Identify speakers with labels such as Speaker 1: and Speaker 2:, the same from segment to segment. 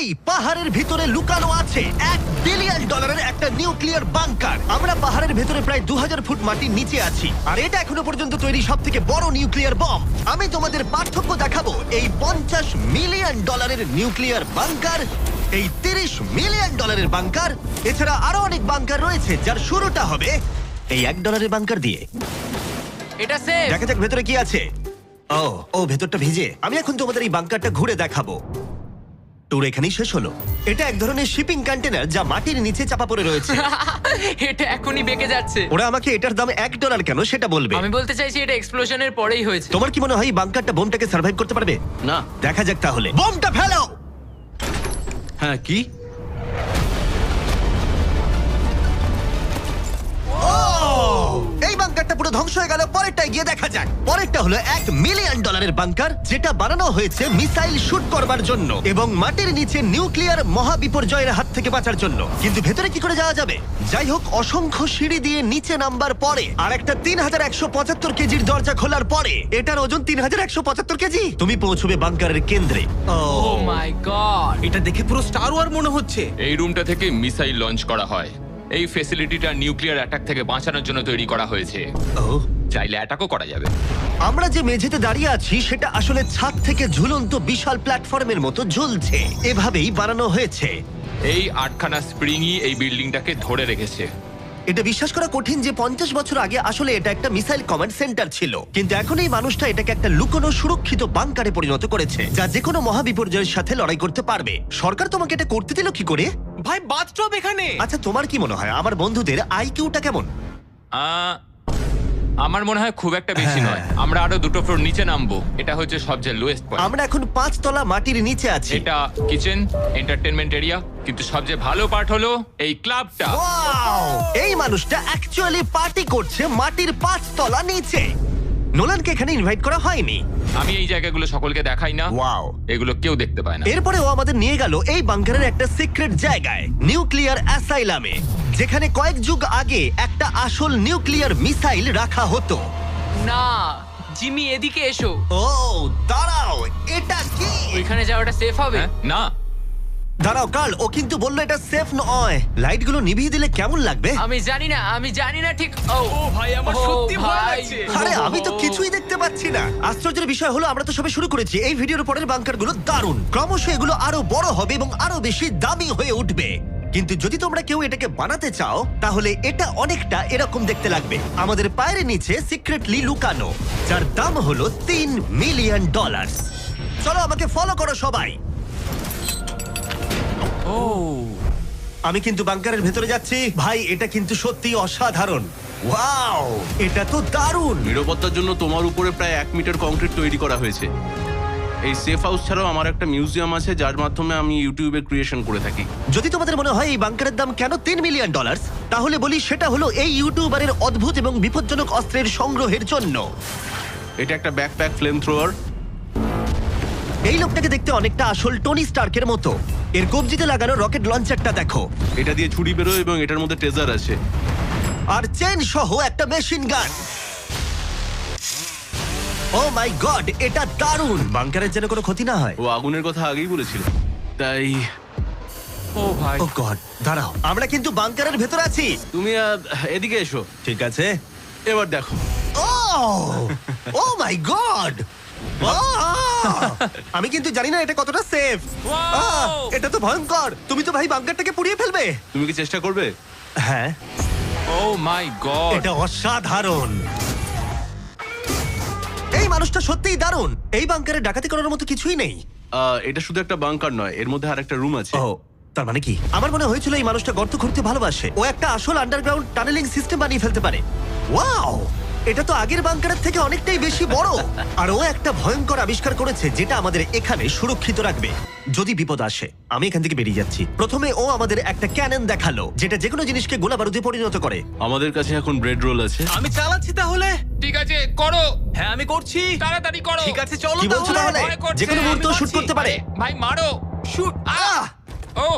Speaker 1: এই পাহাড়ের ভিতরে লুকানো আছে $1 বিলিয়ন একটা নিউক্লিয়ার বাংকার। আমরা পাহাড়ের ভেতরে প্রায় 2000 ফুট মাটির নিচে আছি, আর এটা এখনো পর্যন্ত তৈরি সব থেকে বড় নিউক্লিয়ার বম। আমি তোমাদের পার্থক্য দেখাবো এই $50 মিলিয়ন নিউক্লিয়ার বাংকার, এই $30 মিলিয়ন বাংকার, এছাড়া আরো অনেক বাংকার রয়েছে যার শুরুটা হবে এই $1 বাংকার দিয়ে।
Speaker 2: এটা সেফ।
Speaker 1: দেখা যাক ভেতরে কি আছে। ও ভেতরটা ভিজে। আমি এখন তোমাদের এই বাংকারটা ঘুরে দেখাবো। ট্যুর এখানেই শেষ হলো। এটা এক ধরনের শিপিং কন্টেনার যা মাটির নিচে চাপা পড়ে রয়েছে।
Speaker 2: এটা এখনই বেঁকে যাচ্ছে।
Speaker 1: ওরা আমাকে এটার দাম $1 কেন সেটা বলবে।
Speaker 2: আমি বলতে চাইছি এটা এক্সপ্লোশনের পরেই হয়েছে।
Speaker 1: তোমার কি মনে হয় এই বাংকারটা বোমটাকে সার্ভাইভ করতে পারবে?
Speaker 3: না।
Speaker 1: দেখা যাক তাহলে। বোমটা ফেলো।
Speaker 3: হ্যাঁ, কি?
Speaker 1: এই বাংকারটা পুরো ধ্বংস হয়ে গেল। পরেরটা গিয়ে দেখা যাক। পরেরটা হলো $1 মিলিয়ন বাংকার, যেটা বানানো হয়েছে মিসাইল শুট করবার জন্য এবং মাটির নিচে নিউক্লিয়ার মহাবিপর্যয়ের হাত থেকে বাঁচার জন্য। কিন্তু ভেতরে কি করে যাওয়া যাবে? যাই হোক, অসংখ্য সিঁড়ি দিয়ে নিচে নামবার পরে আর একটা 3175 কেজির দরজা খোলার পরে, এটার ওজন 3175 কেজি, তুমি পৌঁছবে বাংকারের কেন্দ্রে।
Speaker 2: ও মাই গড,
Speaker 4: এটা দেখে পুরো স্টার ওয়ার মনে হচ্ছে।
Speaker 5: এই রুমটা থেকে মিসাইল লঞ্চ করা হয়। এই ফ্যাসিলিটিটা নিউক্লিয়ার অ্যাটাক থেকে বাঁচানোর জন্য তৈরি করা হয়েছে। চাইলে অ্যাটাকও করা যাবে।
Speaker 1: আমরা যে মেঝেতে দাঁড়িয়ে আছি সেটা আসলে ছাদ থেকে ঝুলন্ত বিশাল প্ল্যাটফর্মের মতো ঝুলছে। এভাবেই বানানো হয়েছে।
Speaker 5: এই 8খানা স্প্রিংই এই বিল্ডিংটাকে ধরে রেখেছে।
Speaker 1: এটা বিশ্বাস করা কঠিন যে 50 বছর আগে আসলে এটা একটা মিসাইল কমান্ড সেন্টার ছিল, কিন্তু এখন এই মানুষটা এটাকে একটা লুকোনো সুরক্ষিত বাংকারে পরিণত করেছে, যা যে কোনো মহাবিপর্যয়ের সাথে লড়াই করতে পারবে। সরকার তোমাকে এটা করতে দিল কি করে?
Speaker 4: ভাই, বাথটব এখানে।
Speaker 1: আচ্ছা, তোমার কি মনে হয় আমার বন্ধুদের আইকিউটা কেমন?
Speaker 5: আমার মনে হয় খুব একটা বেশি নয়। আমরা আরো 2টো ফ্লোর নিচে নামবো। এটা হচ্ছে সবচেয়ে লোয়েস্ট পয়েন্ট।
Speaker 1: আমরা এখন 5 তলা মাটির নিচে আছি।
Speaker 5: এটা কিচেন, এন্টারটেইনমেন্ট এরিয়া, কিন্তু সবচেয়ে ভালো পার্ট হলো এই ক্লাবটা।
Speaker 1: ওয়াও! এই মানুষটা অ্যাকচুয়ালি পার্টি করছে মাটির 5 তলা নিচে। নোলানকে এখানে ইনভাইট করা হয়নি।
Speaker 5: আমি এই জায়গাগুলো সকলকে দেখাই না।
Speaker 1: ওয়াও!
Speaker 5: এগুলো কেউ দেখতে পায় না।
Speaker 1: এরপরে ও আমাদের নিয়ে গেল এই বাংকারের একটা সিক্রেট জায়গায়, নিউক্লিয়ার অ্যাসাইলামে, যেখানে কয়েক যুগ আগে একটা আসল নিউক্লিয়ার মিসাইল রাখা হতো।
Speaker 2: না জিমি, এদিকে এসো।
Speaker 1: ও দাঁড়াও, এটা কি?
Speaker 2: ওইখানে যাওয়াটা সেফ হবে?
Speaker 5: হ্যাঁ? না।
Speaker 1: দাঁড়াও কার্ল, ও কিন্তু বললো এটা সেফ নয়। লাইটগুলো নিভিয়ে দিলে কেমন লাগবে?
Speaker 2: আমি জানি না ঠিক। ও
Speaker 4: ভাই, আমার সত্যি ভয় লাগছে।
Speaker 1: আরে আমি তো কিছুই দেখতে পাচ্ছি না। আশ্চর্যের বিষয় হলো আমরা তো সবে শুরু করেছি। এই ভিডিওর পরের বাংকারগুলো দারুণ। ক্রমশ এগুলো আরো বড় হবে এবং আরো বেশি দামি হয়ে উঠবে। কিন্তু যদি তোমরা কেউ এটাকে বানাতে চাও, তাহলে এটা অনেকটা এরকম দেখতে লাগবে। আমাদের পায়ের নিচে সিক্রেটলি লুকানো, যার দাম হলো $3 মিলিয়ন। চলো আমাকে ফলো করো সবাই। আমি কিন্তু বাংকারের ভেতরে যাচ্ছি। ভাই, এটা কিন্তু সত্যি অসাধারণ। ওয়াও, এটা তো দারুণ।
Speaker 3: নিরাপত্তার জন্য তোমার উপরে প্রায় 1 মিটার কংক্রিট তৈরি করা হয়েছে। এই সেফ হাউস ছাড়াও আমার একটা মিউজিয়াম আছে, যার মাধ্যমে আমি ইউটিউবে ক্রিয়েশন করে থাকি।
Speaker 1: যদি তোমাদের মনে হয় এই বাংকারের দাম কেন $3 মিলিয়ন, তাহলে বলি সেটা হলো এই ইউটিউবারের অদ্ভুত এবং বিপজ্জনক অস্ত্রের সংগ্রহের জন্য।
Speaker 3: এটা একটা ব্যাকপ্যাক ফ্লেম থ্রোয়ার।
Speaker 1: এই লোকটাকে দেখতে অনেকটা আসল টনি স্টার্কের মতো। এর কবজিতে লাগানো রকেট লঞ্চারটা দেখো।
Speaker 3: এটা দিয়ে ছুরি বেরোয় এবং এটার মধ্যে ট্রেজার আছে।
Speaker 1: আর চেন সহ একটা মেশিন গান। ও মাই গড, এটা দারুণ। বাংকারের যেন কোনো ক্ষতি না হয়।
Speaker 3: ও আগুনের কথা আগেই বলেছিল, তাই।
Speaker 2: ও ভাই,
Speaker 1: ও গড, দাঁড়াও, আমরা কিন্তু বাংকারের ভেতর আছি।
Speaker 3: তুমি এদিকে এসো।
Speaker 1: ঠিক আছে,
Speaker 3: এবার দেখো।
Speaker 1: ও মাই গড! আমি কিন্তু জানি না এটা কতটা সেফ। এটা তো ভয়ঙ্কর। তুমি তো ভাই বাংকারটাকে পুড়িয়ে ফেলবে।
Speaker 3: তুমি কি চেষ্টা করবে?
Speaker 1: হ্যাঁ,
Speaker 5: ও মাই গড,
Speaker 1: এটা অসাধারণ। এই মানুষটা সত্যিই দারুণ। এই বাংকারে ডাকাতি করার মতো কিছুই নেই।
Speaker 3: এটা শুধু একটা বাংকার নয়, এর মধ্যে আরেকটা রুম আছে।
Speaker 1: ও, তার মানে কি? আমার মনে হয়েছিল এই মানুষটা গর্ত খুঁড়তে ভালোবাসে। ও একটা আসল আন্ডারগ্রাউন্ড টানেলিং সিস্টেম বানিয়ে ফেলতে পারে। ওয়াও, এটা তো আগের বাংকারের থেকে অনেকটাই বেশি বড়। আর ও একটা ভয়ঙ্কর আবিষ্কার করেছে যেটা আমাদের এখানে সুরক্ষিত রাখবে যদি বিপদ আসে। আমি এখান থেকে বেরিয়ে যাচ্ছি। প্রথমে ও আমাদের একটা ক্যানন দেখালো, যেটা যেকোনো জিনিসকে গোলা বারুদে পরিণত করে।
Speaker 3: আমাদের কাছে এখন ব্রেড রোল আছে।
Speaker 4: আমি চালাচ্ছি তাহলে।
Speaker 5: ঠিক আছে, করো।
Speaker 4: হ্যাঁ, আমি করছি।
Speaker 5: তাড়াতাড়ি করো।
Speaker 4: ঠিক আছে, চলো
Speaker 1: কি বলছো তাহলে?
Speaker 5: ভয় করছে।
Speaker 1: যেকোনো মুহূর্তে
Speaker 5: আমি
Speaker 1: শুট
Speaker 5: করছি।
Speaker 1: করতে পারে।
Speaker 5: ভাই মারো।
Speaker 4: শুট।
Speaker 5: ও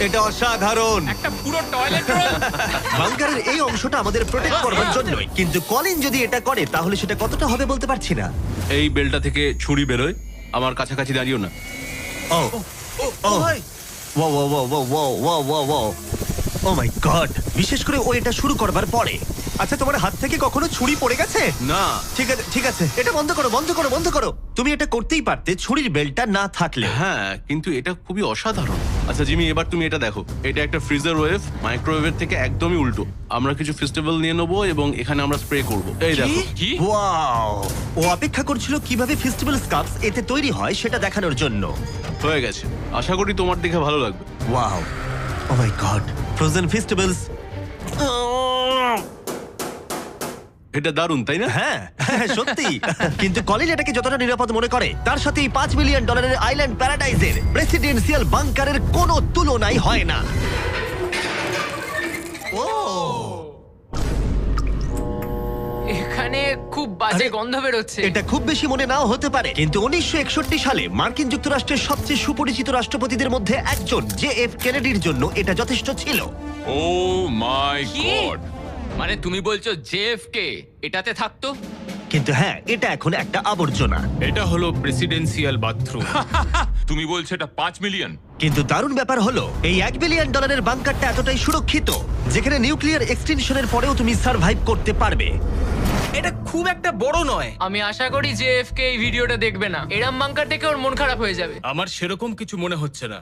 Speaker 1: এটা অসাধারণ।
Speaker 5: একটা পুরো টয়লেট রোল।
Speaker 1: বাংকারের এই অংশটা আমাদের প্রোটেক্ট করবার জন্যই, কিন্তু কলিন যদি এটা করে তাহলে সেটা কতটা হবে বলতে পারছি না।
Speaker 3: এই বেলটা থেকে ছুরি বেরোয় আমার কাছাকাছি দাঁড়িও না।
Speaker 1: ও
Speaker 4: ও ভাই
Speaker 1: ও ও ও ও ও ও ও ও ও মাই গড, বিশেষ করে ও এটা শুরু করবার পরে। আচ্ছা, তোমার হাত থেকে কখনো ছুরি পড়ে গেছে?
Speaker 3: না,
Speaker 1: ঠিক আছে ঠিক আছে, এটা বন্ধ করো বন্ধ করো বন্ধ করো। তুমি এটা করতেই পারতে ছুরির বেল্টটা না থাকলে।
Speaker 3: হ্যাঁ, কিন্তু এটা খুবই অসাধারণ। আচ্ছা জিমি, এবার তুমি এটা দেখো। এটা একটা ফ্রিজার ওয়েভ, মাইক্রোওয়েভের থেকে একদমই উল্টো। আমরা কিছু ফেস্টিভ্যাল নিয়ে নেবো এবং এখানে আমরা স্প্রে করব। এই দেখো।
Speaker 5: কি?
Speaker 1: ওয়াও, ও অপেক্ষা করছিল কিভাবে ফেস্টিভ্যাল স্কাপস এতে তৈরি হয় সেটা দেখানোর জন্য।
Speaker 3: হয়ে গেছে, আশা করি তোমার দেখে ভালো লাগবে।
Speaker 1: ওয়াও, ও মাই গড, ফ্রোজেন ফেস্টিভ্যালস।
Speaker 3: এটা দারুণ, তাই না?
Speaker 1: হ্যাঁ হ্যাঁ, সত্যি। কিন্তু কলিন এটাকে যতটা নিরাপদ মনে করে, তার সাথে এই $5 মিলিয়ন আইল্যান্ড প্যারাডাইজের প্রেসিডেন্সিয়াল বাংকারের কোনো তুলনাই হয় না। ও
Speaker 2: এখানে খুব বাজে
Speaker 1: আরে,
Speaker 2: গন্ধ বেরোচ্ছে।
Speaker 1: এটা খুব বেশি মনে নাও হতে পারে, কিন্তু 1961 সালে মার্কিন যুক্তরাষ্ট্রের সবচেয়ে সুপরিচিত রাষ্ট্রপতিদের মধ্যে একজন JF কেনেডির জন্য এটা যথেষ্ট ছিল।
Speaker 5: ও মাই
Speaker 2: কি?
Speaker 5: গড! মানে তুমি বলছো জেএফকে এটাতে থাকতো?
Speaker 1: কিন্তু হ্যাঁ, এটা এখন একটা আবর্জনা।
Speaker 6: এটা হলো প্রেসিডেন্সিয়াল বাথরুম।
Speaker 5: তুমি বলছো এটা 5 মিলিয়ন?
Speaker 1: কিন্তু দারুণ ব্যাপার হলো, এই $1 বিলিয়ন বাংকারটা এতটাই সুরক্ষিত যেখানে নিউক্লিয়ার এক্সটেনশনের পরেও তুমি সার্ভাইভ করতে পারবে।
Speaker 4: এটা খুব একটা বড় নয়।
Speaker 2: আমি আশা করি যে এফকে এই ভিডিওটা দেখবে না। এরম বাঙ্কার দেখে ওর মন খারাপ হয়ে যাবে।
Speaker 6: আমার সেরকম কিছু মনে হচ্ছে না।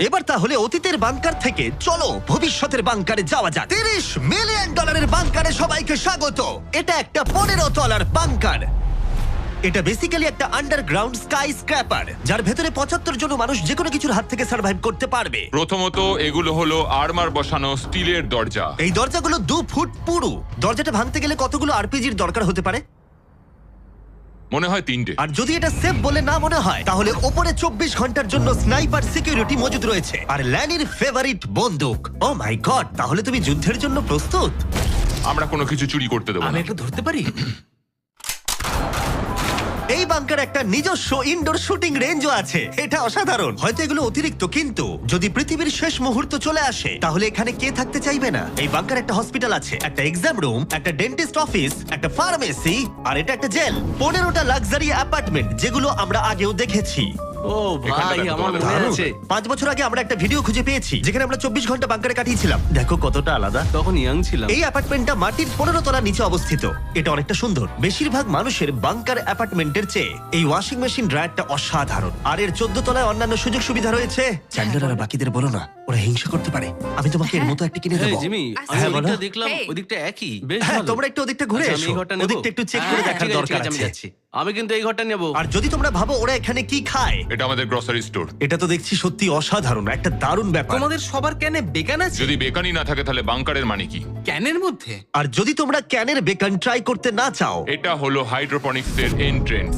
Speaker 1: এবার তাহলে অতীতের বাংকার থেকে চলো ভবিষ্যতের বাংকারে যাওয়া যাক। $30 মিলিয়ন বাংকারে সবাইকে স্বাগত। এটা একটা 15 তলার বাংকার। এটা বেসিক্যালি একটা আন্ডারগ্রাউন্ড স্কাই স্ক্র্যাপার, যার ভেতরে 75 জন মানুষ যে কোনো কিছুর হাত থেকে সার্ভাইভ করতে পারবে।
Speaker 5: প্রথমত এগুলো হলো আর্মার বসানো স্টিলের দরজা।
Speaker 1: এই দরজাগুলো 2 ফুট পুরু। দরজাটা ভাঙতে গেলে কতগুলো আরপিজির দরকার হতে পারে?
Speaker 5: মনে হয় 3টে।
Speaker 1: আর যদি এটা সেফ বলে না মনে হয়, তাহলে ওপরে 24 ঘন্টার জন্য স্নাইপার সিকিউরিটি মজুদ রয়েছে, আর ল্যানির ফেভারিট বন্দুক। ও মাই গড, তাহলে তুমি যুদ্ধের জন্য প্রস্তুত?
Speaker 5: আমরা কোনো কিছু চুরি করতে দেবো
Speaker 4: আমি
Speaker 5: না।
Speaker 4: একটু ধরতে পারি?
Speaker 1: এই বাংকার একটা নিজস্ব ইনডোর শুটিং রেঞ্জও আছে। এটা অসাধারণ। হয়তো এগুলো অতিরিক্ত, কিন্তু যদি পৃথিবীর শেষ মুহূর্ত চলে আসে, তাহলে এখানে কে থাকতে চাইবে না? এই বাংকার একটা হসপিটাল আছে, একটা এক্সাম রুম, একটা ডেন্টিস্ট অফিস, একটা ফার্মেসি, আর এটা একটা জেল। 15টা লাক্সারি অ্যাপার্টমেন্ট, যেগুলো আমরা আগেও দেখেছি।
Speaker 3: ও
Speaker 5: এখানটা
Speaker 3: ভাই,
Speaker 5: দেখো,
Speaker 3: আমার
Speaker 5: তোমাদের
Speaker 3: মনে
Speaker 1: দারুণ।
Speaker 3: আছে।
Speaker 1: 5 বছর আগে আমরা একটা ভিডিও খুঁজে পেয়েছি যেখানে আমরা 24 ঘন্টা বাংকারে কাটিয়েছিলাম। দেখো কতটা আলাদা।
Speaker 3: তখন ইয়াং ছিলাম।
Speaker 1: এই অ্যাপার্টমেন্টটা মাটির 15 তলা নিচে অবস্থিত। এটা অনেকটা সুন্দর। বেশিরভাগ মানুষের বাংকার অ্যাপার্টমেন্টের চেয়ে এই ওয়াশিং মেশিন ড্রায়ারটা অসাধারণ। আর এর 14 তলায় অন্যান্য সুযোগ সুবিধা রয়েছে। চ্যান্ডেলার আর বাকিদের বলো না, ওরা হিংসা করতে পারে। আমি তোমাকে এর মতো একটা কিনে
Speaker 3: এই
Speaker 1: দেবো।
Speaker 3: জিমি, আমি
Speaker 1: হ্যাঁ, বলো।
Speaker 3: ওদিকটা দেখলাম,
Speaker 7: Hey.
Speaker 3: ওদিকটা একই। বেশ
Speaker 1: হ্যাঁ,
Speaker 3: ভালো।
Speaker 1: তোমরা একটু ওদিকটা ঘুরে
Speaker 3: আচ্ছা, আমি
Speaker 1: এসো।
Speaker 3: এই ঘরটা নেবো?
Speaker 1: ওদিকটা একটু চেক
Speaker 3: হ্যাঁ,
Speaker 1: করে
Speaker 3: ঠিক
Speaker 1: দেখার
Speaker 3: আছে,
Speaker 1: দরকার
Speaker 3: ঠিক আছে, আমি
Speaker 1: আছে।
Speaker 3: যাচ্ছি। আমি কিন্তু এই ঘরটা নেবো।
Speaker 1: আর যদি তোমরা ভাবো ওরা এখানে কি খায়,
Speaker 5: এটা আমাদের গ্রসারি স্টোর।
Speaker 1: এটা তো দেখছি সত্যি অসাধারণ, একটা দারুণ ব্যাপার।
Speaker 4: তোমাদের সবার ক্যানে বেকান আছে?
Speaker 5: যদি বেকানি না থাকে তাহলে বাংকারের মানে কি?
Speaker 4: ক্যানের মধ্যে?
Speaker 1: আর যদি তোমরা ক্যানের বেকন ট্রাই করতে না চাও,
Speaker 5: এটা হলো হাইড্রোপনিক্সের এন্ট্রেন্স।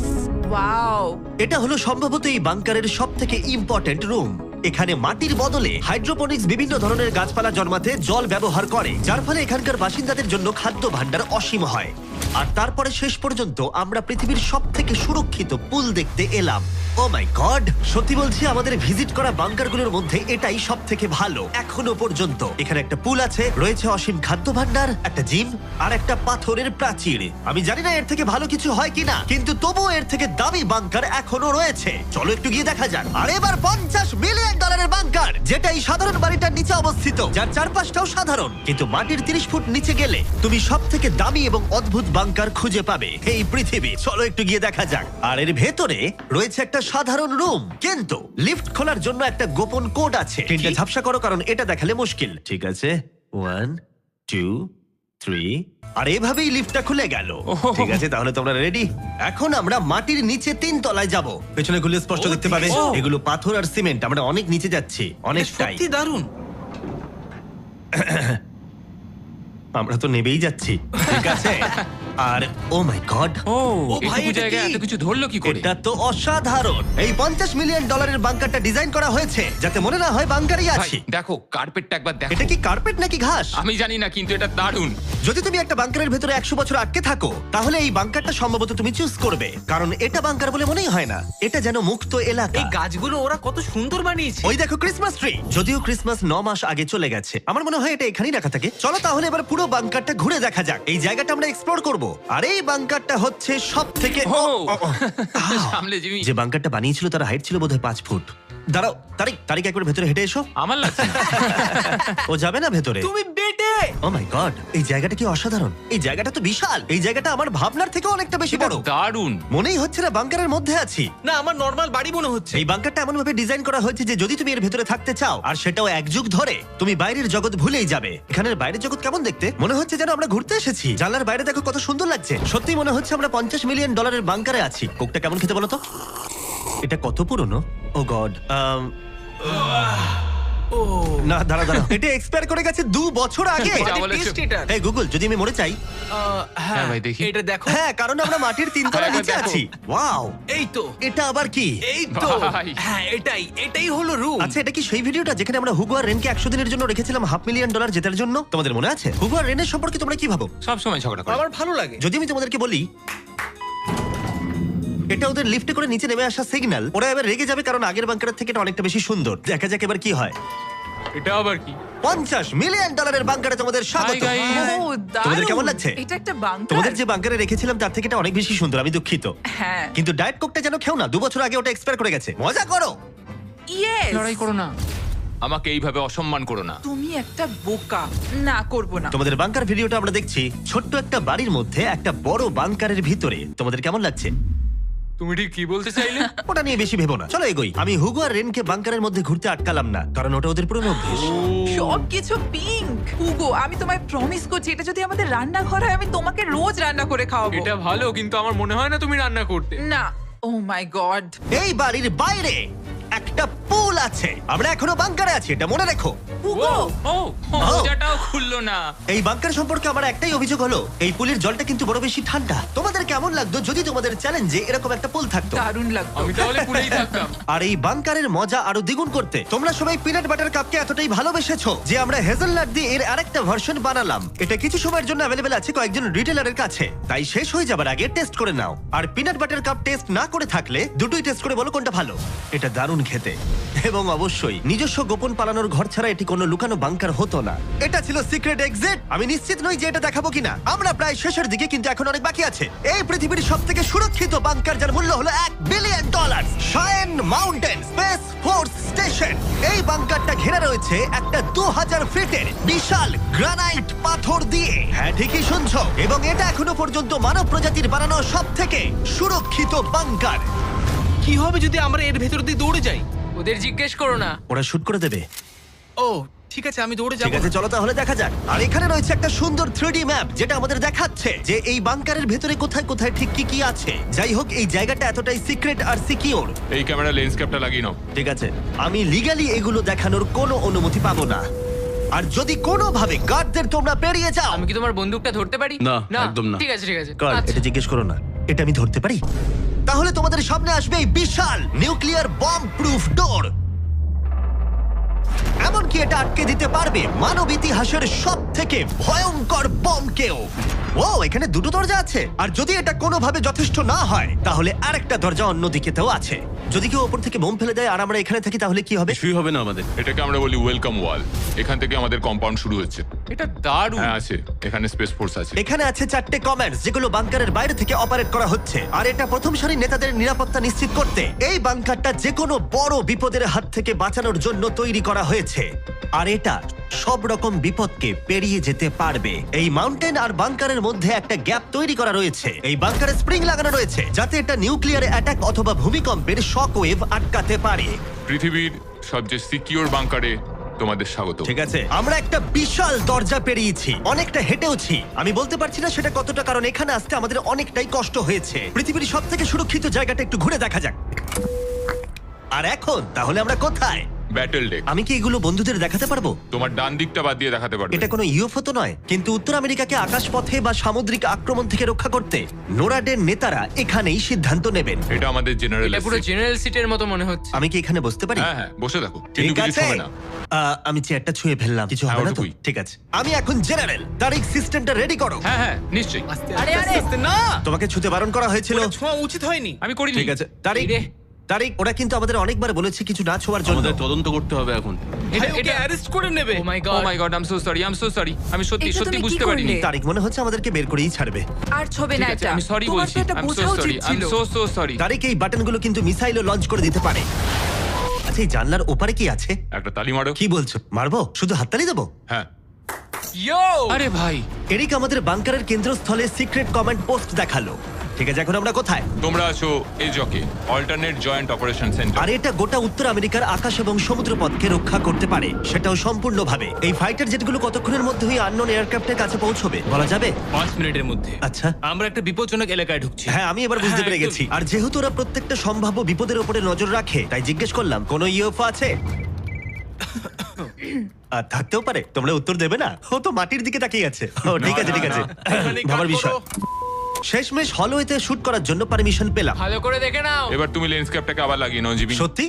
Speaker 7: ওয়াও,
Speaker 1: এটা হলো সম্ভবত এই বাংকারের সব থেকে ইম্পর্টেন্ট রুম। এখানে মাটির বদলে হাইড্রোপনিক্স বিভিন্ন ধরনের গাছপালা জন্মাতে জল ব্যবহার করে, যার ফলে এখানকার বাসিন্দাদের জন্য খাদ্য ভাণ্ডার অসীম হয়। আর তারপরে শেষ পর্যন্ত আমরা পৃথিবীর সব থেকে সুরক্ষিত পুল দেখতে এলাম। ও মাই গড, সত্যি বলছি, আমাদের ভিজিট করা বাংকারগুলোর মধ্যে এটাই সব থেকে ভালো এখনো পর্যন্ত। এখানে একটা পুল আছে, রয়েছে অসীম খাদ্য ভাণ্ডার, একটা জিম, আর একটা পাথরের প্রাচীর। আমি জানি না এর থেকে ভালো কিছু হয় কিনা, কিন্তু তবুও এর থেকে দামি বাংকার এখনো রয়েছে। চলো একটু গিয়ে দেখা যাক। আর এবার $50 মিলিয়ন বাংকার, যেটা এই সাধারণ বাড়িটার নিচে অবস্থিত, যার চারপাশটাও সাধারণ, কিন্তু মাটির 30 ফুট নিচে গেলে তুমি সব থেকে দামি এবং অদ্ভুত বাংকার খুঁজে পাবে এই পৃথিবী। চলো একটু গিয়ে দেখা যাক। আর এর ভেতরে রয়েছে একটা সাধারণ রুম, কিন্তু লিফট খোলার জন্য একটা গোপন কোড আছে। তিনটা ঝাপসা করো, কারণ এটা দেখালে মুশকিল। ঠিক আছে, 1 2 3, আর এভাবেই লিফটটা খুলে গেল। ঠিক আছে, তাহলে তোমরা রেডি? এখন আমরা মাটির নিচে 3 তলায় যাব। পেছনে খুলে স্পষ্ট দেখতে পাবে এগুলো পাথর আর সিমেন্ট। আমরা অনেক নিচে যাচ্ছি,
Speaker 4: এটা
Speaker 1: অনেকটাই।
Speaker 4: সত্যি দারুণ।
Speaker 1: আমরা তো নেবেই যাচ্ছি। ঠিক আছে। আর ও মাই গড,
Speaker 4: ও
Speaker 5: এটুকু
Speaker 4: ভাই, এটা
Speaker 5: জায়গায়
Speaker 4: কি?
Speaker 5: এত কিছু ধরলো কি করে?
Speaker 1: এটা তো অসাধারণ। এই $50 মিলিয়ন বাংকারটা ডিজাইন করা হয়েছে যাতে মনে না হয় বাংকারই
Speaker 5: ভাই,
Speaker 1: আছি।
Speaker 5: দেখো কার্পেটটা একবার দেখো।
Speaker 1: এটা কি কার্পেট নাকি ঘাস?
Speaker 5: আমি জানি না, কিন্তু এটা দারুণ।
Speaker 1: যদি তুমি একটা বাংকারের ভেতরে 100 বছর আটকে থাকো, তাহলে এই বাংকারটা সম্ভবত তুমি চুজ করবে, কারণ এটা বাংকার বলে মনেই হয় না। এটা যেন মুক্ত এলাকা।
Speaker 4: এই গাছগুলো ওরা কত সুন্দর বানিয়েছে।
Speaker 1: ওই দেখো ক্রিসমাস ট্রি। যদিও ক্রিসমাস 9 মাস আগে চলে গেছে, আমার মনে হয় এটা এখানেই রাখা থাকে। চলো তাহলে এবার পুরো বাংকারটা ঘুরে দেখা যাক। এই জায়গাটা আমরা এক্সপ্লোর করব। আর এই বাংকারটা হচ্ছে সব থেকে
Speaker 5: ও সামলে জিমি।
Speaker 1: যে বাংকারটা বানিয়েছিল তার হাইট ছিল বোধহয় 5 ফুট। দাঁড়াও, তারিক একবার ভেতরে হেঁটে এসো।
Speaker 5: আমার লাগছে না।
Speaker 1: ও যাবে না ভেতরে?
Speaker 4: তুমি বেটে।
Speaker 1: ও মাই গড, এই জায়গাটা কি অসাধারণ! এই জায়গাটা তো বিশাল। এই জায়গাটা আমার ভাবনার থেকে অনেকটা বেশি
Speaker 5: এটা
Speaker 1: বড়।
Speaker 5: দারুণ।
Speaker 1: মনেই হচ্ছে না বাংকারের মধ্যে আছি।
Speaker 4: না, আমার নর্মাল বাড়ি মনে হচ্ছে।
Speaker 1: এই বাংকারটা এমন ভাবে ডিজাইন করা হয়েছে যে যদি তুমি এর ভেতরে থাকতে চাও, আর সেটাও 1 যুগ ধরে, তুমি বাইরের জগৎ ভুলেই যাবে। এখানের বাইরের জগৎ কেমন দেখতে? মনে হচ্ছে যেন আমরা ঘুরতে এসেছি। জানলার বাইরে দেখো কত সুন্দর লাগছে। সত্যি মনে হচ্ছে আমরা $50 মিলিয়ন বাংকারে আছি। কোকটা কেমন খেতে বলো তো? এটা কত পুরনো? ও গড। না, দাঁড়া। এটা এক্সপায়ার করে গেছে 2 বছর আগে।
Speaker 5: যা বলেছো।
Speaker 4: টেস্ট এটা।
Speaker 1: এই গুগল, যদি আমি মরে চাই?
Speaker 5: হ্যাঁ ভাই, দেখি।
Speaker 4: এটা দেখো।
Speaker 1: হ্যাঁ, কারণ আমরা মাটির 3 তলা
Speaker 5: হ্যাঁ,
Speaker 1: নিচে
Speaker 5: দেখো।
Speaker 1: আছি। ওয়াও,
Speaker 4: এই তো,
Speaker 1: এটা আবার কি?
Speaker 4: এই তো।
Speaker 5: ভাই।
Speaker 4: হ্যাঁ, এটাই হলো রুম।
Speaker 1: আচ্ছা, এটা কি সেই ভিডিওটা যেখানে আমরা হুগো আর রেনকে 100 দিনের জন্য রেখেছিলাম $500,000 জেতার জন্য? তোমাদের মনে আছে? হুগো আর রেনের সম্পর্কে তোমরা কি ভাবো?
Speaker 5: সব সময় ঝগড়া করে।
Speaker 4: আমার ভালো লাগে।
Speaker 1: যদি আমি তোমাদেরকে বলি এটা ওদের লিফটে করে নিচে নেমে আসা সিগন্যাল, ওরা এবার রেগে যাবে কারণ আগের বাংকারের থেকে এটা অনেকটা বেশি সুন্দর। দেখা যাক এবার কি হয়।
Speaker 6: এটা আবার কি?
Speaker 1: $50 মিলিয়ন বাংকারে তোমাদের স্বাগত।
Speaker 5: Hi, guys.
Speaker 7: ও, দারুণ।
Speaker 1: তোমাদের কেমন লাগছে?
Speaker 7: এটা একটা বাংকার।
Speaker 1: তোমাদের যে বাংকারে রেখেছিলাম তার থেকে এটা অনেক বেশি সুন্দর, আমি দুঃখিত।
Speaker 7: হ্যাঁ।
Speaker 1: কিন্তু ডায়েট কোকটা যেন খেও না, 2 বছর আগে ওটা এক্সপায়ার করে গেছে। মজা করো।
Speaker 7: ইয়েস।
Speaker 5: লড়াই করো না, আমাকে এইভাবে অসম্মান করো না।
Speaker 7: তুমি একটা বোকা। না, করব না।
Speaker 1: তোমাদের বাংকার ভিডিওটা আমরা দেখছি। ছোট্ট একটা বাড়ির মধ্যে একটা বড় বাংকারের ভিতরে। তোমাদের কেমন লাগছে?
Speaker 6: তুমি ঠিক কি বলতে চাইলে?
Speaker 1: ওটা নিয়ে বেশি ভেবো না, চলো এগোই। আমি হুগো আর রেনকে বাংকারের মধ্যে ঘুরতে আটকালাম না, কারণ ওটা ওদের পুরনো অভ্যেস।
Speaker 7: সবকিছু পিঙ্ক। হুগো, আমি তোমায় প্রমিস করছি, এটা যদি আমাদের রান্নাঘর হয় আমি তোমাকে রোজ রান্না করে খাওয়াবো।
Speaker 6: এটা ভালো, কিন্তু আমার মনে হয় না তুমি রান্না করতে।
Speaker 7: না। ও মাই গড।
Speaker 1: এই বাড়ির বাইরে একটা পুল আছে। আমরা এখনো বাংকারে আছি, এটা মনে রেখো।
Speaker 7: হুগো,
Speaker 5: ও মোজাটাও খুললো না।
Speaker 1: এই বাংকার সম্পর্কে আমার একটাই অভিযোগ হলো, এই পুলের জলটা কিন্তু বড় বেশি ঠান্ডা। তোমাদের কেমন লাগতো যদি তোমাদের চ্যালেঞ্জে এরকম একটা পুল থাকতো?
Speaker 7: দারুণ লাগতো।
Speaker 6: আমি তাহলে পুরেই থাকতাম।
Speaker 1: আর এই বাংকারের মজা আরো দ্বিগুণ করতে তোমরা সবাই পিনাট বাটার কাপকে এতটাই ভালোবেসেছো যে আমরা হেজেলনাট দিয়ে এর আরেকটা ভার্সন বানালাম। এটা কিছু সময়ের জন্য অ্যাভেলেবেল আছে কয়েকজন রিটেলারের কাছে, তাই শেষ হয়ে যাবার আগে টেস্ট করে নাও। আর পিনাট বাটার কাপ টেস্ট না করে থাকলে দুটোই টেস্ট করে বলো কোনটা ভালো। এটা দারুণ খেতে, এবং অবশ্যই নিজস্ব গোপন পালানোর ঘর ছাড়া এটি কোনো লুকানো বাংকার হতো না। এটা ছিল সিক্রেট এক্সিট। আমি নিশ্চিত নই যে এটা দেখাবো কিনা। আমরা প্রায় শেষের দিকে, কিন্তু এখন অনেক বাকি আছে। এই পৃথিবীর সবথেকে সুরক্ষিত বাংকার, যার মূল্য হলো $1 billion. শায়েন mountain space force station. এই বাংকারটা ঘেরা রয়েছে একটা 2000 ফিটের বিশাল গ্রানাইট পাথর দিয়ে। হ্যাঁ, ঠিকই শুনছো। এবং এটা এখনো পর্যন্ত মানব প্রজাতির বানানো সবথেকে সুরক্ষিত বাংকার।
Speaker 4: কি হবে যদি আমরা এর ভেতর দিয়ে দৌড়ে যাই?
Speaker 2: ওদের জিজ্ঞেস করো না।
Speaker 1: ওরা শুট করে দেবে।
Speaker 4: ও, ঠিক আছে, আমি দৌড়ে
Speaker 1: ঠিক
Speaker 4: যাবো।
Speaker 1: আছে, চলো তাহলে দেখা যাক। আর এখানে রয়েছে একটা সুন্দর 3D ম্যাপ, যেটা আমাদের দেখাচ্ছে যে এই বাংকারের ভেতরে কোথায় কোথায় ঠিক কি কি আছে। যাই হোক, এই জায়গাটা এতটাই সিক্রেট আর সিকিউর।
Speaker 5: এই ক্যামেরা লেন্স ক্যাপটা লাগিয়ে নাও।
Speaker 1: ঠিক আছে, আমি লিগ্যালি এগুলো দেখানোর কোনো অনুমতি পাবো না। আর যদি কোনোভাবে গার্ডদের তোমরা পেরিয়ে যাও,
Speaker 2: আমি কি তোমার বন্দুকটা ধরতে পারি?
Speaker 3: না, একদম না।
Speaker 2: ঠিক আছে, ঠিক আছে।
Speaker 1: গার্ড,
Speaker 2: আচ্ছা।
Speaker 1: এটা জিজ্ঞেস করো না। এটা আমি ধরতে পারি? তাহলে তোমাদের সামনে আসবে এই বিশাল নিউক্লিয়ার বম্ব প্রুফ ডোর। এমনকি এটা আটকে দিতে পারবে মানব ইতিহাসের সবথেকে ভয়ঙ্কর বমকেও। ও, এখানে 2টো দরজা আছে। আর যদি এটা কোনোভাবে যথেষ্ট না হয়, তাহলে আরেকটা দরজা অন্যদিকেতেও আছে। যদি কেউ ওপর থেকে বোম ফেলে দেয় আর আমরা এখানে থাকি, তাহলে কি হবে?
Speaker 3: কিছুই হবে না আমাদের।
Speaker 5: এটাকে আমরা বলি ওয়েলকাম ওয়াল। এখান থেকে আমাদের কম্পাউন্ড শুরু হচ্ছে।
Speaker 2: এটা দারুণ।
Speaker 5: হ্যাঁ আছে, এখানে স্পেস ফোর্স আছে।
Speaker 1: এখানে আছে 4টে কমান্ডস, যেগুলো বাংকারের বাইরে থেকে অপারেট করা হচ্ছে। আর এটা প্রথম সারির নেতাদের নিরাপত্তা নিশ্চিত করতে। এই বাংকারটা যে কোনো বড় বিপদের হাত থেকে বাঁচানোর জন্য তৈরি করা হয়েছে। আর এটা সব রকম বিপদকে পেরিয়ে যেতে পারবে। এই মাউন্টেন আর বাংকারের মধ্যে একটা গ্যাপ তৈরি করা রয়েছে। এই বাংকারে স্প্রিং লাগানো রয়েছে, যাতে এটা নিউক্লিয়ার অ্যাটাক অথবা ভূমিকম্পের শক ওয়েভ আটকাতে পারে।
Speaker 5: পৃথিবীর সবচেয়ে সিকিউর বাংকারে তোমাদের স্বাগত।
Speaker 1: ঠিক আছে, আমরা একটা বিশাল দরজা পেরিয়েছি, অনেকটা হেঁটেওছি। আমি বলতে পারছি না সেটা কতটা, কারণ এখানে আসতে আমাদের অনেকটাই কষ্ট হয়েছে। পৃথিবীর সবথেকে সুরক্ষিত জায়গাটা একটু ঘুরে দেখা যাক। আর এখন তাহলে আমরা কোথায়?
Speaker 5: Battle deck.
Speaker 1: আমি কি এগুলো বন্ধুদের দেখাতে পারবো?
Speaker 5: তোমার ডান দিকটা বাদ দিয়ে দেখাতে পারবে।
Speaker 1: এটা কোনো ইউএফও তো নয়, কিন্তু উত্তর আমেরিকাকে আকাশপথে বা সামুদ্রিক আক্রমণ থেকে রক্ষা করতে নোরাডের নেতারা এখানেই সিদ্ধান্ত নেবেন।
Speaker 5: এটা আমাদের জেনারেল।
Speaker 2: এটা পুরো জেনারেল সিটের মতো মনে হচ্ছে।
Speaker 1: আমি কি এখানে বসতে পারি?
Speaker 5: হ্যাঁ হ্যাঁ, বসে থাকো, কিন্তু
Speaker 1: ঠিক
Speaker 5: কিছু
Speaker 1: আছে।
Speaker 5: হবে না।
Speaker 1: আমি চেয়ারটা ছুঁয়ে ফেললাম, কিছু
Speaker 5: হ্যাঁ,
Speaker 1: হবে না তো?
Speaker 5: ওটুকুই।
Speaker 1: ঠিক আছে, আমি এখন জেনারেল। তারিখ সিস্টেমটা রেডি করো।
Speaker 5: হ্যাঁ হ্যাঁ, নিশ্চয়ই।
Speaker 4: আস্তে
Speaker 7: আরে,
Speaker 4: আস্তে
Speaker 7: আরে।
Speaker 4: আস্তে, না,
Speaker 1: তোমাকে ছুতে বারণ করা হয়েছিল।
Speaker 4: ওটা ছোঁয়া উচিত হয়নি।
Speaker 5: আমি করিনি।
Speaker 1: ঠিক আছে, তারিখ
Speaker 2: এই রে।
Speaker 1: তারিক, ওরা কিন্তু আমাদের অনেকবার বলেছে কিছু না ছোঁয়ার জন্য।
Speaker 3: আমাদের তদন্ত করতে হবে এখন।
Speaker 4: ভাই ওকে অ্যারেস্ট করে নেবে।
Speaker 2: Oh my
Speaker 5: oh
Speaker 2: god
Speaker 5: my god, I am so sorry. আমি সত্যি
Speaker 7: এটা
Speaker 5: সত্যি
Speaker 7: তুমি কি
Speaker 5: বুঝতে
Speaker 7: করলে?
Speaker 5: পারিনি।
Speaker 1: তারিক, মনে হচ্ছে আমাদেরকে বের করেই ছাড়বে।
Speaker 7: আর ছবে না
Speaker 5: ঠিক আছে,
Speaker 7: এটা
Speaker 5: আমি সরি
Speaker 7: তোমার
Speaker 5: বলছি।
Speaker 7: তো এটা
Speaker 5: আই এম
Speaker 7: বোঝা
Speaker 5: সো
Speaker 7: উচিত
Speaker 5: সরি, আই এম
Speaker 7: ছিল।
Speaker 5: So sorry.
Speaker 1: তারিক, এই বাটনগুলো কিন্তু মিসাইলও লঞ্চ করে দিতে পারে। আচ্ছা, এই জানলার ওপারে কি আছে?
Speaker 5: একটা তালি মারো।
Speaker 1: কি বলছো, মারবো? শুধু হাততালি দেবো?
Speaker 5: হ্যাঁ।
Speaker 6: ইয়ো
Speaker 5: আরে ভাই,
Speaker 1: এরিক আমাদের বাংকারের কেন্দ্রস্থলে সিক্রেট কমান্ড পোস্ট দেখালো। ঠিক আছে, এখন আমরা কোথায়?
Speaker 5: তোমরা আছো এই জকে, অল্টারনেট জয়েন্ট অপারেশন সেন্টার।
Speaker 1: আর এটা গোটা উত্তর আমেরিকার আকাশ এবং সমুদ্র পথকে রক্ষা করতে পারে, সেটাও সম্পূর্ণভাবে। এই ফাইটার জেটগুলো কতক্ষণের মধ্যে ওই আননোন এয়ারক্রাফটের কাছে পৌঁছবে বলা যাবে?
Speaker 4: 5 মিনিটের মধ্যে।
Speaker 1: আচ্ছা।
Speaker 4: আমরা একটা বিপজ্জনক এলাকায় ঢুকছি।
Speaker 1: হ্যাঁ, আমি এবার বুঝতে
Speaker 4: হ্যাঁ,
Speaker 1: পেরে
Speaker 4: একদমই।
Speaker 1: গেছি। আর যেহেতু ওরা প্রত্যেকটা সম্ভাব্য বিপদের উপরে নজর রাখে, তাই জিজ্ঞেস করলাম কোনো ইউএফও আছে? আর থাকতেও পারে, তোমরা উত্তর দেবে না? ও তো মাটির দিকে তাকিয়ে আছে। ও ঠিক আছে, ঠিক আছে,
Speaker 4: এখানে
Speaker 1: ভাবার
Speaker 4: কাট
Speaker 1: বিষয়।
Speaker 4: করো।
Speaker 1: শেষমেশ হলওয়েতে শুট করার জন্য পারমিশন পেলাম।
Speaker 2: ভালো করে দেখে নাও।
Speaker 5: এবার তুমি লেন্স ক্যাপটাকে আবার লাগিয়ে নাও জিমি।
Speaker 1: সত্যি?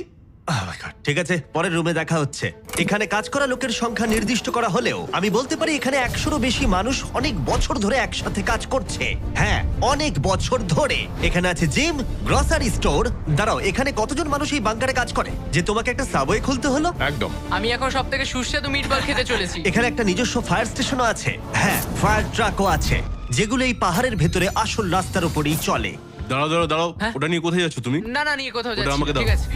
Speaker 1: Oh my God, ঠিক আছে, পরের রুমে দেখা হচ্ছে। এখানে কাজ করা লোকের সংখ্যা নির্দিষ্ট করা হলেও আমি বলতে পারি এখানে 100-রও বেশি মানুষ অনেক বছর ধরে একসাথে কাজ করছে। হ্যাঁ, অনেক বছর ধরে। এখানে আছে জিম, গ্রসারি স্টোর। দাঁড়াও, এখানে কতজন মানুষ এই বাংকারে কাজ করে যে তোমাকে একটা সাবওয়ে খুলতে হলো?
Speaker 5: একদম।
Speaker 2: আমি এখন সব থেকে সুস্বাদু মিটবল খেতে চলেছি।
Speaker 1: এখানে একটা নিজস্ব ফায়ার স্টেশনও আছে। হ্যাঁ, ফায়ার ট্রাকও আছে, যেগুলো এই পাহাড়ের ভেতরে আসল রাস্তার উপরেই চলে।
Speaker 3: দাঁড়াও,
Speaker 2: হ্যাঁ?
Speaker 3: ওটা নিয়ে কোথায় যাচ্ছ তুমি?
Speaker 2: না নিয়ে কোথাও
Speaker 3: ওটা
Speaker 2: যাচ্ছি
Speaker 3: আমাকে
Speaker 2: না,
Speaker 3: দাও।
Speaker 2: ঠিক আছে।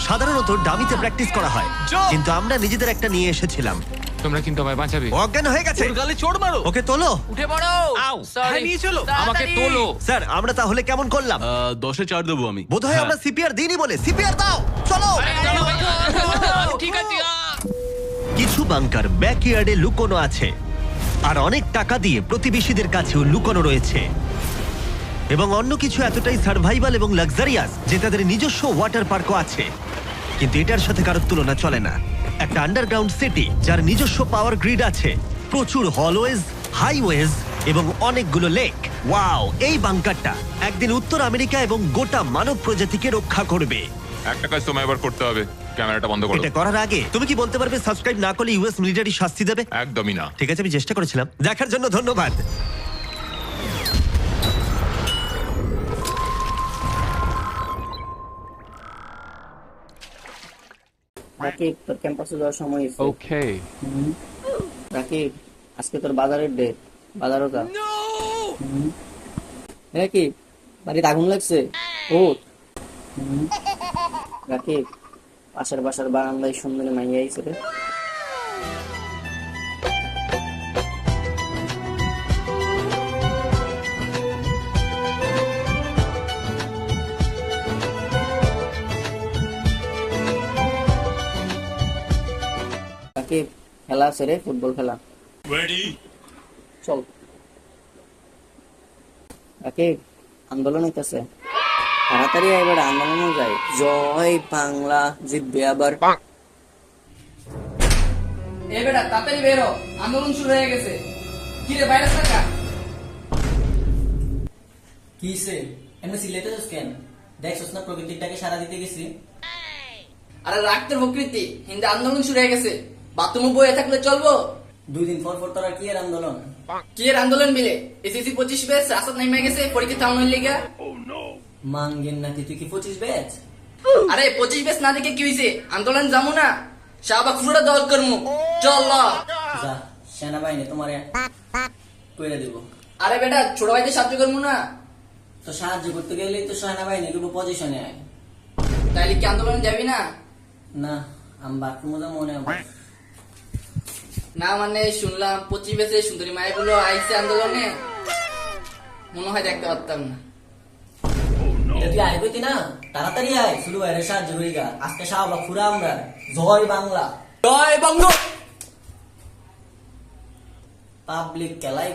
Speaker 1: সাধারণত ডামিতে প্র্যাকটিস করা হয়, কিন্তু আমরা নিজেদের একটা নিয়ে এসেছিলাম।
Speaker 5: তোমরা কিন্তু আমায় বাঁচাবে।
Speaker 1: ও অজ্ঞান হয়ে গেছে।
Speaker 4: ওর গালে চড় মারো।
Speaker 1: ওকে তোলো।
Speaker 2: উঠে পড়ো।
Speaker 4: আউ,
Speaker 2: Sorry.
Speaker 4: হ্যাঁ, নিয়ে চলো।
Speaker 5: আমাকে
Speaker 2: তাড়াতাড়ি।
Speaker 5: তোলো।
Speaker 1: স্যার, আমরা তাহলে কেমন করলাম?
Speaker 3: 10-এ 4 দেবো আমি।
Speaker 1: বোধহয়
Speaker 3: হ্যাঁ।
Speaker 1: আমরা সিপিআর দিইনি বলে। সিপিআর দাও, চলো।
Speaker 2: ঠিক আছে।
Speaker 1: কিছু বাংকার ব্যাকইয়ার্ডে লুকোনো আছে, আর অনেক টাকা দিয়ে প্রতিবেশীদের কাছেও লুকোনো রয়েছে। এবং অন্য কিছু এতটাই সার্ভাইভাল এবং লাক্সারিয়াস যে তাদের নিজস্ব ওয়াটার পার্কও আছে। কিন্তু এটার সাথে কারোর তুলনা চলে না। একটা আন্ডারগ্রাউন্ড সিটি যার নিজস্ব পাওয়ার গ্রিড আছে, প্রচুর হলওয়েজ, হাইওয়েজ এবং অনেকগুলো লেক। ওয়াও, এই বাংকারটা একদিন উত্তর আমেরিকা এবং গোটা মানব প্রজাতিকে রক্ষা করবে।
Speaker 5: একটা কাজ তোমায় এবার করতে হবে, ক্যামেরাটা বন্ধ করো।
Speaker 1: এটা করার আগে তুমি কি বলতে পারবে সাবস্ক্রাইব না করলে ইউএস মিলিটারি শাস্তি দেবে?
Speaker 5: একদমই না।
Speaker 1: ঠিক আছে, আমি চেষ্টা করেছিলাম। দেখার জন্য ধন্যবাদ।
Speaker 8: রাকিব, তোর ক্যাম্পাসে যাওয়ার সময় হয়েছে।
Speaker 5: ওকে।
Speaker 8: রাকিব, আজকে তোর বাজারের ডে। বাজারও যা। রাকিব, বাড়িতে আগুন লাগছে। ওঠ। রাকিব, পাশের বাসার বারান্দায় সুন্দরী মাইয়া আইছে রে। রাকিব, খেলা আছে রে, ফুটবল খেলা। চল। রাকিব, আন্দোলন হইতেছে, তাড়াতাড়ি এবার আন্দোলনে যাই। জয় বাংলা জিতবে আবার।
Speaker 9: এ বেটা তাড়াতাড়ি বেরো, আন্দোলন শুরু হয়ে গেছে। কি রে ভাইরাস টাকা?
Speaker 8: কিসে এমনি সিলেটেছিস কেন? দেখছস না প্রকৃতির ডাকে সারা দিতে গেছি।
Speaker 9: আরে রাখতে প্রকৃতি, হিন্দু আন্দোলন শুরু হয়ে গেছে। বাথরুমে বয়ে থাকলে চলবো?
Speaker 8: 2 দিন পর পর তোরা কি এর আন্দোলন?
Speaker 9: কি এর আন্দোলন মিলে? এসএসসি 25 ব্যাচ রাস্তা নেমে গেছে পরীক্ষা থামানোর লিগা।
Speaker 8: মাঙ্গেন নাকি তুই কি 25 ব্যাচ?
Speaker 9: আরে 25 ব্যাচ না দেখে কি হইছে? আন্দোলন যামু না, শাহবাগ পুরোটা দল করমু। চল ল।
Speaker 8: যা, সেনাবাহিনী তোমারে কইরা দিব।
Speaker 9: আরে বেটা ছোট ভাইদের সাহায্য করমু না?
Speaker 8: তো সাহায্য করতে গেলেই তো সেনাবাহিনী কিন্তু পজিশনে আয়।
Speaker 9: তাইলে কি আন্দোলন যাবি না?
Speaker 8: না, আমি বাথরুমে যা মনে হবে।
Speaker 9: না মানে শুনলাম 25 ব্যাচে সুন্দরী মায়েরগুলো আইছে আন্দোলনে, মনে হয় দেখতে পারতাম না।
Speaker 8: এটা তুই আয় কইতি না, তাড়াতাড়ি আয়। শুরু বাইরে সাহায্য করিগা, আজকে শাহবাগ পুরা আমরা। জয় বাংলা।
Speaker 9: জয় বঙ্গ।
Speaker 8: পাবলিক খেলাই